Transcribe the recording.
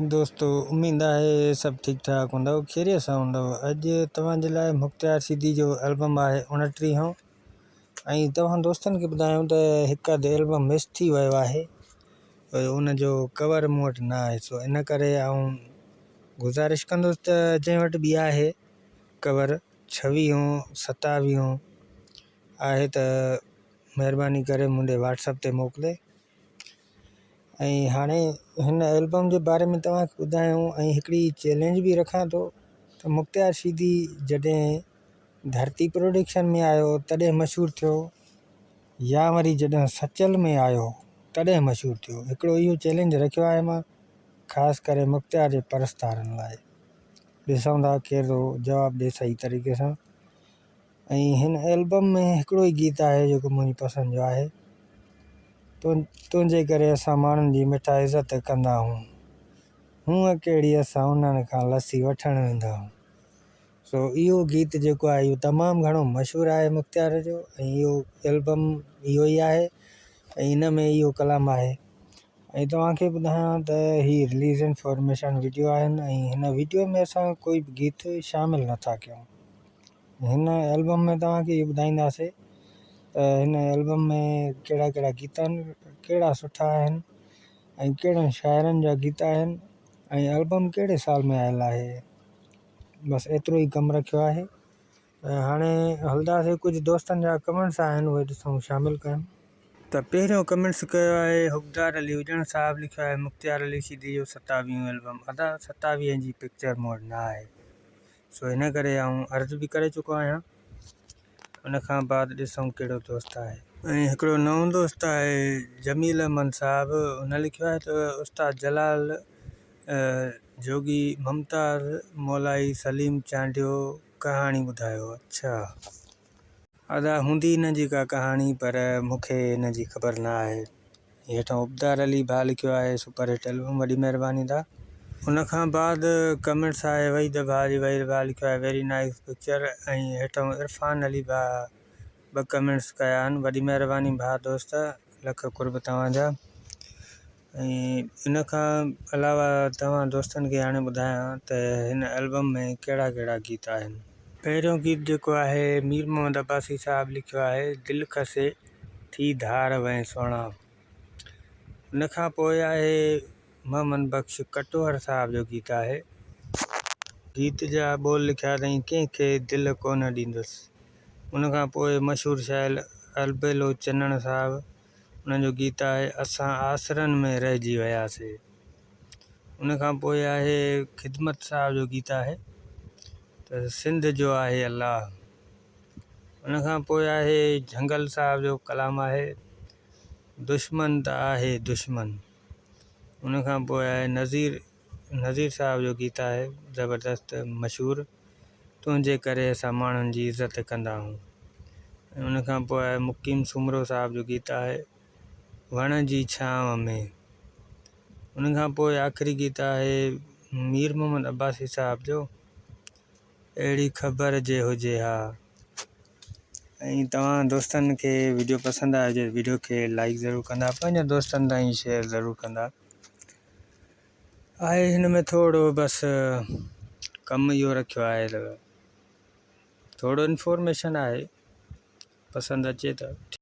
दोस्तों उम्मीद है सब ठीक ठाक हूंदव, खैरियत सां हूंदव। अॼु तव्हांजे लाइ मुख़्तियार सिद्दीक़ी जो एल्बम आहे 29हों। ऐं तव्हां दोस्तनि खे ॿुधायूं त हिकु अधु एल्बम मिस थी वियो आहे, उनजो कवर मूं वटि न आहे। सो इन करे आउं गुज़ारिश कंदुसि त जंहिं वटि बि आहे कवर 26हों 27हों आहे त महिरबानी करे मुंहिंजे व्हाट्सएप ते मोकिले। ऐं हाणे हिन एल्बम जे बारे में तव्हांखे ॿुधायूं ऐं हिकिड़ी चैलेंज बि रखां थो त मुख़्तियार सिद्दीक़ी जॾहिं धरती प्रोडक्शन में आयो तॾहिं मशहूरु थियो, या वरी जॾहिं सचल में आयो तॾहिं मशहूरु थियो। हिकिड़ो इहो चैलेंज रखियो आहे मां ख़ासि करे मुख़्तियार जे परस्तारनि लाइ। ॾिसूं था केरु जवाबु ॾिए सही तरीक़े सां। ऐं हिन एल्बम में हिकिड़ो ई गीत आहे जेको मुंहिंजी पसंदि जो आहे, तुंहिंजे करे असां माण्हुनि जी मिठा इज़त कंदा आहियूं, हूअं कहिड़ी असां उन्हनि खां लस्सी वठणु वेंदा आहियूं। सो इहो गीत जेको आहे इहो तमामु घणो मशहूरु आहे मुख़्तियार जो, ऐं इहो एल्बम इहो ई आहे ऐं इन में इहो कलाम आहे। ऐं तव्हांखे ॿुधायां त हीअ रिलीज़ इंफॉर्मेशन वीडियो आहिनि ऐं हिन वीडियो में असां कोई बि गीत शामिलु नथा कयूं। हिन एल्बम में तव्हांखे इहो ॿुधाईंदासीं त हिन एल्बम में कहिड़ा कहिड़ा गीत आहिनि, कहिड़ा सुठा आहिनि ऐं कहिड़नि शाइरनि जा गीत आहिनि ऐं एल्बम कहिड़े साल में आयल आहे। बसि एतिरो ई कमु रखियो आहे। हाणे हलंदासीं, कुझु दोस्तनि जा कमेंट्स आहिनि उहे ॾिसूं, शामिलु कयूं। त पहिरियों कमेंट्स कयो आहे हुकदार अली हुजण साहब, लिखियो आहे मुख़्तियार अली सिद्दीक़ी जो 27हों एल्बम अदा 27 जी पिक्चर मूं वटि न आहे। सो हिन करे आउं अर्ज़ु बि करे चुको आहियां। उनखां बाद ॾिसूं कहिड़ो दोस्त आहे। ऐं हिकिड़ो नओं दोस्त आहे जमील अहमद साहब, हुन लिखियो आहे त उस्ताद जलाल जोगी मुमताज़ मौलाई सलीम चांडियो कहाणी ॿुधायो। अच्छा अदा हूंदी हिन जी का कहाणी, पर मूंखे हिन जी ख़बर न आहे। हेठां उबदार अली भाउ लिखियो आहे सुपर हिट एल्बम, वॾी महिरबानी दा। उनखां बाद कमेंट्स आहे वहीद भाउ जी, वहीद भाउ लिखियो आहे वेरी नाइस पिक्चर। ऐं हेठां इरफान अली भाउ 2 कमेंट्स कया आहिनि, वॾी महिरबानी भाउ दोस्त, लख कुर्ब तव्हांजा। ऐं इन खां अलावा तव्हां दोस्तनि खे हाणे ॿुधायां त हिन एल्बम में कहिड़ा कहिड़ा गीत आहिनि। पहिरियों गीत जेको आहे मीर मोहम्मद अब्बासी साहब लिखियो आहे दिलि खसे थी धार वहे सुहिणा। उनखां पोइ आहे मोहम्मद बख्श कटोहर साहब जो गीत आहे। गीत जा ॿोल लिखिया अथई कंहिंखे दिलि कोन ॾींदुसि। उनखां पोइ मशहूरु शाइर अलबेलो चनण साहब, उनजो गीत आहे असां आसरनि में रहिजी वियासीं। उनखां पोइ आहे ख़िदमत साहब जो गीत आहे त सिंध जो आहे अलाह। उनखां पोइ आहे झंगल साहब जो कलाम आहे दुश्मन त आहे दुश्मन। उनखां पोइ आहे नज़ीर साहब जो गीत आहे ज़बरदस्त मशहूरु, तुंहिंजे करे असां माण्हुनि जी इज़त कंदा आहियूं। ऐं उनखां पोइ आहे मुकीम सुमरो साहब जो गीत आहे वण जी छांव में। उनखां पोइ आख़िरी गीत आहे मीर मोहम्मद अब्बासी साहब जो अहिड़ी ख़बर जे हुजे हा। ऐं तव्हां दोस्तनि खे वीडियो पसंदि आयो हुजे वीडियो खे लाइक ज़रूरु कंदा, पंहिंजे दोस्तनि ताईं शेयर ज़रूरु कंदा। आहे हिन में थोरो बसि कमु इहो रखियो आहे त थोरो इंफॉर्मेशन आहे, पसंदि अचे त